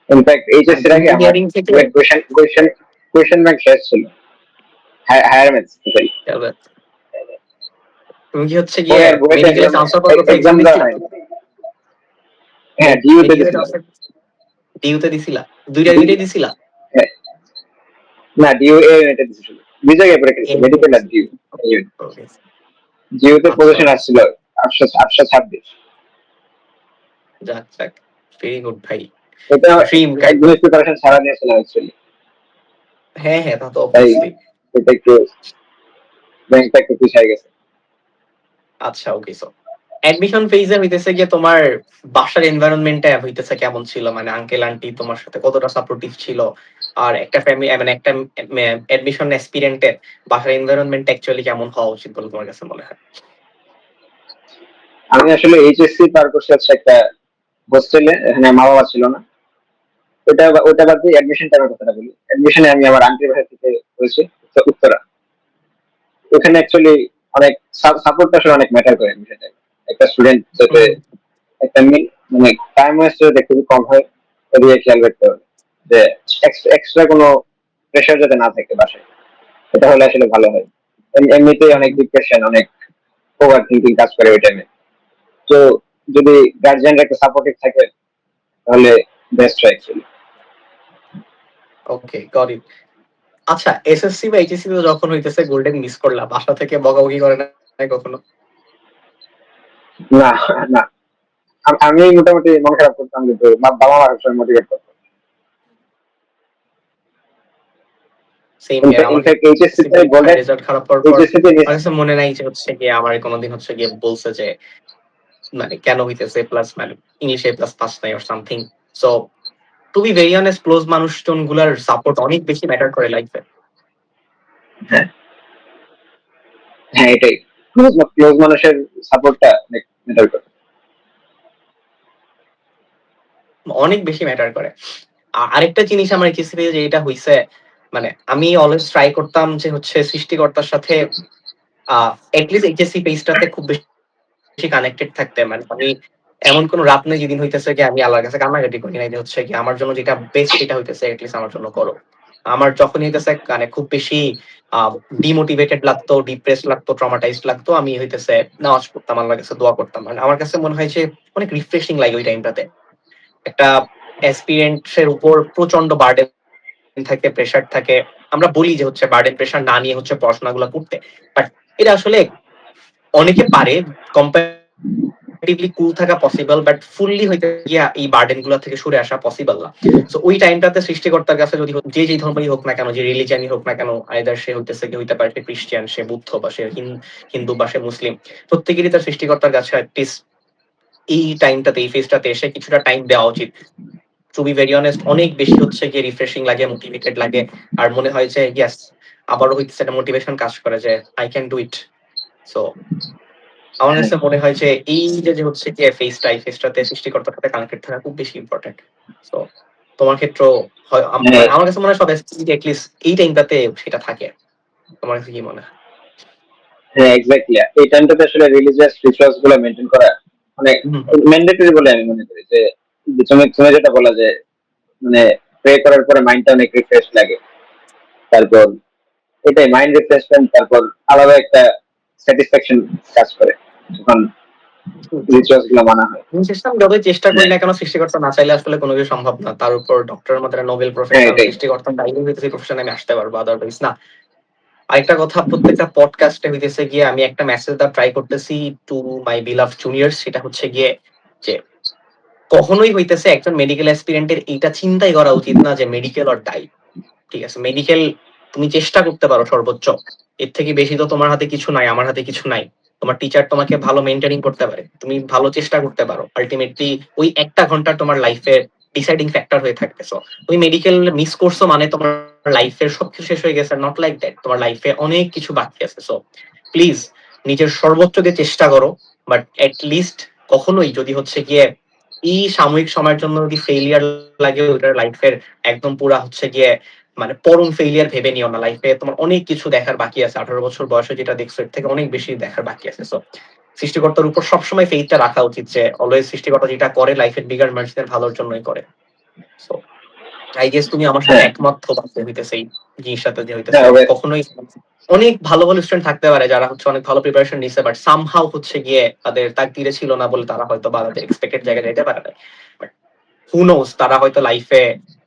ইনফ্যাক্ট এইচএসসি এর আগে আমার ইঞ্জিনিয়ারিং থেকে বুয়েট কোয়েশ্চেন ব্যাংক শেষ ছিল হায়ার ম্যাথ স্পেশালি। তুমি কি হচ্ছে গিয়ে পরে আর বুয়েট মেডিকেলে এক্সাম ট্রান্সফার করে কোথাও এক্সাম এক্সাম দেওয়া দিছিলা? হয়নি। হ্যাঁ, ডিইউতে মেডিকেলে দিয়েছিলাম। ট্রান্সফার ডিউতে দিছিলা? দুইটাই দিছিলা? হ্যাঁ, না ডিইউ এ এটা দিয়েছিল। দুই জায়গায় পরীক্ষা দিয়েছি, এই মেডিকেল আর ডিইউ। ডিইউতে আচ্ছা পজিশন আসছিল 826। যাক যাক, ভেরি গুড ভাই। এটা ড্রিম কাইন্ড একদম অফ। প্রিপারেশন ছাড়া নিয়েছিলাম অ্যাকচুয়ালি। হ্যাঁ হ্যাঁ, তা তো তাই অবভিয়াসলি। এটা একটু ব্যাংকটা একটু পিছিয়ে গেছে। আচ্ছা ওকে, সো অ্যাডমিশন ফেজে হইতেছে গিয়ে তোমার বাসার এনভায়রনমেন্টটা হইতেছে কেমন ছিল, মানে আঙ্কেল আন্টি তোমার সাথে কতটা সাপোর্টিভ ছিল? আর একটা ফ্যামিলি মানে একটা অ্যাডমিশন অ্যাসপিরেন্টের বাসার এনভায়রনমেন্ট অ্যাকচুয়ালি কেমন হওয়া উচিত বলে তোমার কাছে মনে হয়? আমি আসলে এইচএসসি পার করছি হচ্ছে একটা হোস্টেলে, এখানে মা বাবা ছিল না। ওটা বাদ দিয়ে অ্যাডমিশন টাইমের কথাটা বলি। অ্যাডমিশনে আমি আমার আন্টির বাসা থেকে করেছি, উত্তরা। ওখানে অ্যাকচুয়ালি অনেক সাপোর্টটা আসলে অনেক ম্যাটার করে অ্যাডমিশন টাইমে। একটা স্টুডেন্ট যাতে হুম। একটা মানে টাইম ওয়েস্ট যাতে খুবই কম হয়, এদিকে খেয়াল রাখতে হবে যে এক্সট্রা কোনো প্রেশার যাতে না থাকে বাসায়। এটা হলে আসলে ভালো হয়। এমনিতেই অনেক হুম। ডিপ্রেশন, অনেক ওভার থিঙ্কিং কাজ করে ওই টাইমে। তো যদি গার্জিয়ানরা একটু সাপোর্টিভ থাকে তাহলে বেস্ট হয় অ্যাকচুয়ালি। Okay, got it. আচ্ছা, এসএসসি বা এইচএসসি তে যখন হইতেছে গোল্ডেন মিস করলা, বাসা থেকে বকাবকি করে না কখনো? না, না, আমি মোটামুটি মন খারাপ করতাম, কিন্তু বাবা মা সবসময় মোটিভেট করতো। সেম ইয়ার, আমার ইনফ্যাক্ট এইচএসসি এসএসসি তে পরীক্ষায় গোল্ডেন রেজাল্ট খারাপ করার পর এইচএসসি তে আমার কাছে মনে নাই যে হচ্ছে গিয়ে আমার কোনোদিন হচ্ছে গিয়ে বলছে যে মানে কেন হইতেছে প্লাস মানে ইংলিশে প্লাস পাস নাই or something. So to be very honest, close মানুষজন গুলার সাপোর্ট অনেক বেশি ম্যাটার করে লাইফে। হ্যাঁ, হ্যাঁ এটাই, ক্লোজ মানুষের সাপোর্টটা অনেক ম্যাটার করে। অনেক বেশি ম্যাটার করে। আরেকটা জিনিস আমার এইচএসসি তে যেটা হইছে, মানে আমি অলওয়েজ ট্রাই করতাম যে হচ্ছে সৃষ্টিকর্তার সাথে এটলিস্ট এইচএসসি পেজটাতে খুব বেশি কানেক্টেড থাকতে। মানে আমি এমন কোন রাত নেই যেদিন হইতেছে কি আমি আল্লাহর কাছে কান্নাকাটি করি নাই যে হচ্ছে কি আমার জন্য যেটা বেস্ট সেটা হইতেছে এটলিস্ট আমার জন্য করো। আমার যখন হইতেছে মানে খুব বেশি ডিমোটিভেটেড লাগতো, ডিপ্রেস লাগতো, ট্রমাটাইজড লাগতো, আমি হইতেছে নামাজ পড়তাম, আল্লাহর কাছে দোয়া করতাম। মানে আমার কাছে মনে হয় যে অনেক রিফ্রেশিং লাগে ওই টাইমটাতে। একটা অ্যাসপিরেন্টস এর উপর প্রচন্ড বার্ডেন থাকে, প্রেশার থাকে। আমরা বলি যে হচ্ছে বার্ডেন প্রেশার না নিয়ে হচ্ছে পড়াশোনাগুলো করতে, বাট এটা আসলে অনেকে পারে কম্পারেটিভলি কুল থাকা পসিবল, বাট ফুললি হইতে গিয়া এই বার্ডেন গুলা থেকে সরে আসা পসিবল না। সো ওই টাইমটাতে সৃষ্টিকর্তার কাছে যদি যে যেই ধর্মই হোক না কেন, যে রিলিজিয়ানই হোক না কেন, আইদার সে হইতেছে কি হইতে পারে সে খ্রিস্টিয়ান, সে বুদ্ধ, বা সে হিন্দু, বা সে মুসলিম, প্রত্যেকেরই তার সৃষ্টিকর্তার কাছে অ্যাটলিস্ট এই টাইমটাতে এই ফেজটাতে এসে কিছুটা টাইম দেওয়া উচিত। টু বি ভেরি অনেস্ট, অনেক বেশি হচ্ছে গিয়ে রিফ্রেশিং লাগে, মোটিভেটেড লাগে। আর মনে হয় যে ইয়েস, আবারও হইতেছে একটা মোটিভেশন কাজ করে যে I can do it. So আমার কাছে মনে হয় যে এই যে হচ্ছে যে ফেজটা, এই ফেজটাতে সৃষ্টিকর্তার সাথে কানেক্টেড থাকা খুব বেশি ইম্পর্টেন্ট। সো তোমার ক্ষেত্রেও হ্যাঁ মানে আমার কাছে মনে হয় সব এটলিস্ট এই টাইমটাতে সেটা থাকে। তোমার কাছে কি মনে হয়? হ্যাঁ এক্স্যাক্টলি, এই টাইমটাতে আসলে রিলিজিয়াস রিচুয়ালস গুলো মেনটেন করা মানে হুম, ম্যান্ডেটরি বলে আমি মনে করি। যে যে তুমি তুমি যেটা বলা যে মানে প্রে করার পরে মাইন্ডটা অনেক রিফ্রেশ লাগে, তারপর এটাই মাইন্ড রিফ্রেশমেন্ট, তারপর আলাদা একটা স্যাটিসফ্যাকশন কাজ করে যখন হুম। রিচুয়ালস গুলো মানা হয়। আমি যতই চেষ্টা করি হ্যাঁ না কেন সৃষ্টিকর্তা না চাইলে আসলে কোনো কিছু সম্ভব না। তার উপর ডক্টরের মতো একটা নোবেল হ্যাঁ প্রফেশন, এটাই। সৃষ্টিকর্তা চাইলে হইতেছে এই প্রফেশনে আমি আসতে পারবো, আদারওয়াইজ না। আরেকটা কথা, প্রত্যেকটা পডকাস্টে হইতেছে গিয়ে আমি একটা মেসেজ দেওয়ার ট্রাই করতেছি টু মাই বিলাভ জুনিয়র্স। সেটা হচ্ছে গিয়ে যে কখনোই হইতেছে একজন মেডিকেল অ্যাসপিরেন্টের এইটা চিন্তাই করা উচিত না যে মেডিকেল অর ডাই। ঠিক আছে, মেডিকেল তুমি চেষ্টা করতে পারো সর্বোচ্চ, এর থেকে বেশি তো তোমার হাতে কিছু নাই, আমার হাতে কিছু নাই। তোমার টিচার তোমাকে ভালো মেন্টরিং করতে পারে, তুমি ভালো চেষ্টা করতে পারো, আলটিমেটলি ওই একটা ঘন্টা তোমার লাইফের ডিসাইডিং ফ্যাক্টর হয়ে থাকবে। সো তুমি মেডিকেল মিস করছো মানে তোমার লাইফের সবকিছু শেষ হয়ে গেছে, নট লাইক দ্যাট, তোমার লাইফে অনেক কিছু বাকি আছে। সো প্লিজ নিজের সর্বোচ্চ দিয়ে চেষ্টা করো, বাট এট লিস্ট কখনোই যদি হচ্ছে গিয়ে এই সাময়িক সময়ের জন্য যদি ফেইলিয়ার লাগে, ওটার লাইফের একদম পুরা হচ্ছে গিয়ে মানে পরম ফেইলিয়ার ভেবে নিও না। লাইফে তোমার অনেক কিছু দেখার বাকি আছে, 18 বছর বয়সে যেটা দেখছো এর থেকে অনেক বেশি দেখার বাকি আছে। সো সৃষ্টিকর্তার উপর সবসময় ফেইথটা রাখা উচিত যে অলওয়েজ সৃষ্টিকর্তা যেটা করে লাইফের বিগার মার্জিনের ভালোর জন্যই করে। সো আই গেস তুমি আমার সাথে হ্যাঁ একমত হতে হইতেছে এই জিনিসটাতে, যে হ্যাঁ হইতেছে কখনোই অনেক ভালো ভালো স্টুডেন্ট থাকতে পারে যারা হচ্ছে অনেক ভালো প্রিপারেশন নিচ্ছে, বাট সামহাউ হচ্ছে গিয়ে তাদের তাকদিরে ছিল না বলে তারা হয়তো বা তাদের এক্সপেক্টেড জায়গায় যেতে পারে না। বাট হু নোস, তারা হয়তো লাইফে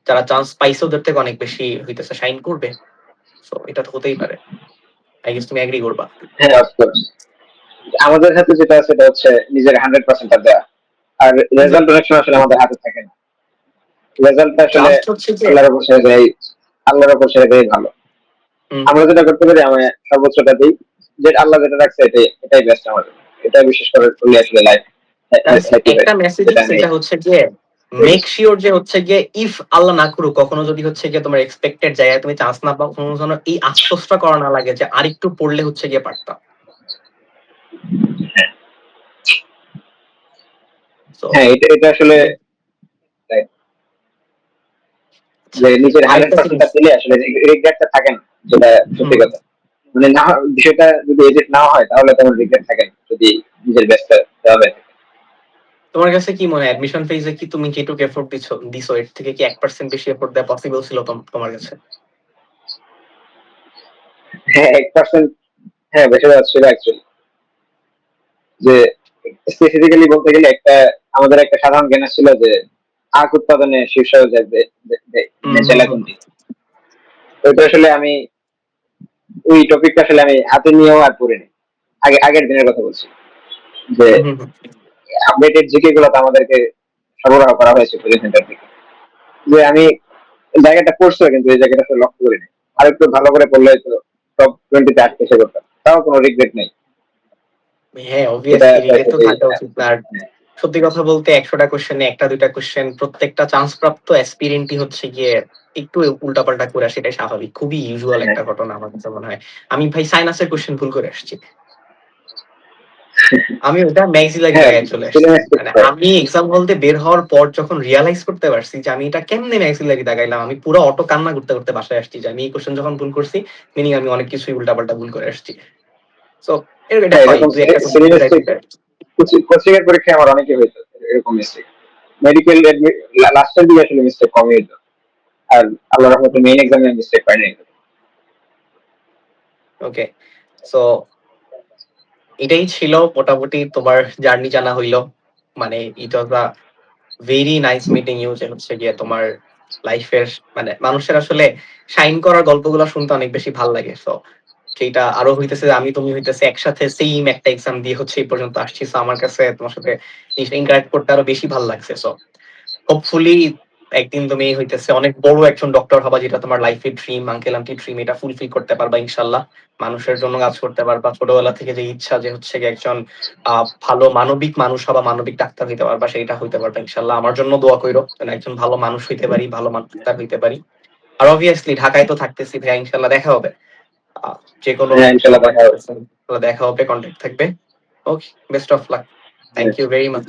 যারা চান্স পাইছে ওদের থেকে অনেক বেশি হইতেছে শাইন করবে। সো এটা তো হতেই পারে। আই গেস তুমি এগ্রি করবা। হ্যাঁ অফকোর্স। আমাদের হাতে যেটা আছে সেটা হচ্ছে নিজের 100% দেওয়া, আর রেজাল্ট অনেক সময় আসলে আমাদের হাতে থাকে না। রেজাল্টটা আসলে জাস্ট হচ্ছে যে আল্লাহর উপর ছেড়ে দেয়, আল্লাহর উপর ছেড়ে দেয় ভালো। হুম, আমরা যেটা করতে পারি আমি সর্বোচ্চটা দিই, যে আল্লাহ যেটা রাখছে এটাই এটাই বেস্ট আমাদের। এটা বিশেষ করে করলে আসলে লাইফ জাস্ট হ্যাপি হয়, একটা মেসেজই যেটা আমি সেটা হচ্ছে গিয়ে মেক শিওর যে হচ্ছে গিয়ে ইফ আল্লাহ না করুক কখনো যদি হচ্ছে গিয়ে তোমার এক্সপেক্টেড জায়গায় তুমি চান্স না পাও, কোনো যেন এই আফসোসটা করা না লাগে যে আরেকটু পড়লে হচ্ছে গিয়ে পারতাম। সো হ্যাঁ এটা এটা আসলে right, আচ্ছা, যে নিজের হান্ড্রেড আরেকটা জিনিস। পার্সেন্টটা দিলে আসলে রিগ্রেটটা থাকে না, যেটা সত্যি হুম, কথা। মানে না বিষয়টা যদি এডিট না হয় তাহলে তোমার রিগ্রেট থাকে না, যদি নিজের বেস্টটা দেওয়া হয়। তোমার কাছে কি মনে হয় অ্যাডমিশন ফেজে কি তুমি যেটুকু এফোর্ট দিছো এর থেকে কি 1% বেশি এফোর্ট দেওয়া পসিবল ছিল তোমার কাছে? হ্যাঁ 1%, হ্যাঁ বেশি দেওয়া ছিল অ্যাকচুয়ালি। যে স্পেসিফিক্যালি বলতে গেলে একটা আমাদের একটা সাধারণ জ্ঞান ছিল যে আখ উৎপাদনে শীর্ষ হুম, হুম, জেলা হুম, কোনটি। ওইটা আসলে আমি ওই টপিকটা আসলে আমি হাতে নিয়েও আর পড়িনি। আগের দিনের কথা বলছি, যে হুম, হুম, হুম। আপডেটেড জিকে গুলো তো আমাদেরকে সরবরাহ করা হয়েছে কোচিং সেন্টার থেকে। যে আমি জায়গাটা পড়ছো কিন্তু এই জায়গাটা আসলে লক্ষ্য করিনি, আর একটু ভালো করে পড়লে হয়তো টপ 20-তে আসতে সে করতাম, তাও কোনো রিগ্রেট নেই। হ্যাঁ, এটা অবভিয়াসলি রিগ্রেট তো আসলে থাকা উচিত না। আর সত্যি কথা বলতে 100টা কোশ্চেনে একটা দুইটা কোশ্চেন প্রত্যেকটা চান্স প্রাপ্ত অ্যাসপিরেন্টই হচ্ছে গিয়ে একটু উল্টাপাল্টা করে আসে, এটাই স্বাভাবিক, খুবই ইউজুয়াল একটা ঘটনা আমার কাছে মনে হয়। আমি ভাই সাইনাসের কোশ্চেন ভুল করে আসছি, আমি ওটা ম্যাক্সিলারি হ্যাঁ দাগায় চলে আসছি। সিলেবাস মানে আমি এক্সাম হল থেকে বের হওয়ার পর যখন রিয়ালাইজ করতে পারছি যে আমি এটা কেমনে ম্যাক্সিলারি দাগাইলাম, আমি পুরো অটো কান্না করতে করতে বাসায় আসছি যে আমি এই কোশ্চেন যখন ভুল করছি, মিনিং আমি অনেক কিছুই উল্টাপাল্টা ভুল করে আসছি। সো এটা হ্যাঁ হয়, এরকম দুই একটা কোশ্চেন মিলাই সিলেবাস দিতে। কোচিং এর পরীক্ষায় আমার অনেকে হয়েছে এরকম মিস্টেক। মেডিকেল লাস্টের দিকে আসলে মিস্টেক কমই হইতো, আর আল্লাহ রহমতে মেইন এক্সামে মিস্টেক পাইনি। ওকে, সো এটাই ছিল মোটামুটি তোমার জার্নি জানা হইলো। মানে it was a very nice meeting you, যে হচ্ছে গিয়ে তোমার লাইফের মানে মানুষের আসলে শাইন করার গল্পগুলো শুনতে অনেক বেশি ভালো লাগে। সো সেইটা আরো হইতেছে যে আমি তুমি হইতেছে একসাথে সেম একটা এক্সাম দিয়ে হচ্ছে এই পর্যন্ত আসছি। সো আমার কাছে তোমার সাথে ইন্টারেক্ট করতে আরো বেশি ভালো লাগছে। সো হোপফুলি একদিন তুমি হইতেছে অনেক বড় একজন ডক্টর হবা, যেটা তোমার লাইফের ড্রিম, আঙ্কেল আন্টি ড্রিম, এটা ফুলফিল করতে পারবা ইনশাল্লাহ। মানুষের জন্য কাজ করতে পারবা, ছোটবেলা থেকে যে ইচ্ছা যে হচ্ছে গিয়ে একজন ভালো মানবিক মানুষ হবা, মানবিক ডাক্তার হইতে পারবা, সেইটা হইতে পারবা ইনশাল্লাহ। আমার জন্য দোয়া কইরো যেন একজন ভালো মানুষ হইতে পারি, ভালো ডাক্তার হইতে পারি। আর অবভিয়াসলি ঢাকায় তো থাকতেছি ভাইয়া, ইনশাল্লাহ দেখা হবে। যে কোনো হ্যাঁ, ইনশাল্লাহ দেখা হবে। দেখা হবে, কন্ট্যাক্ট থাকবে। Okay, best of luck. Thank you very much.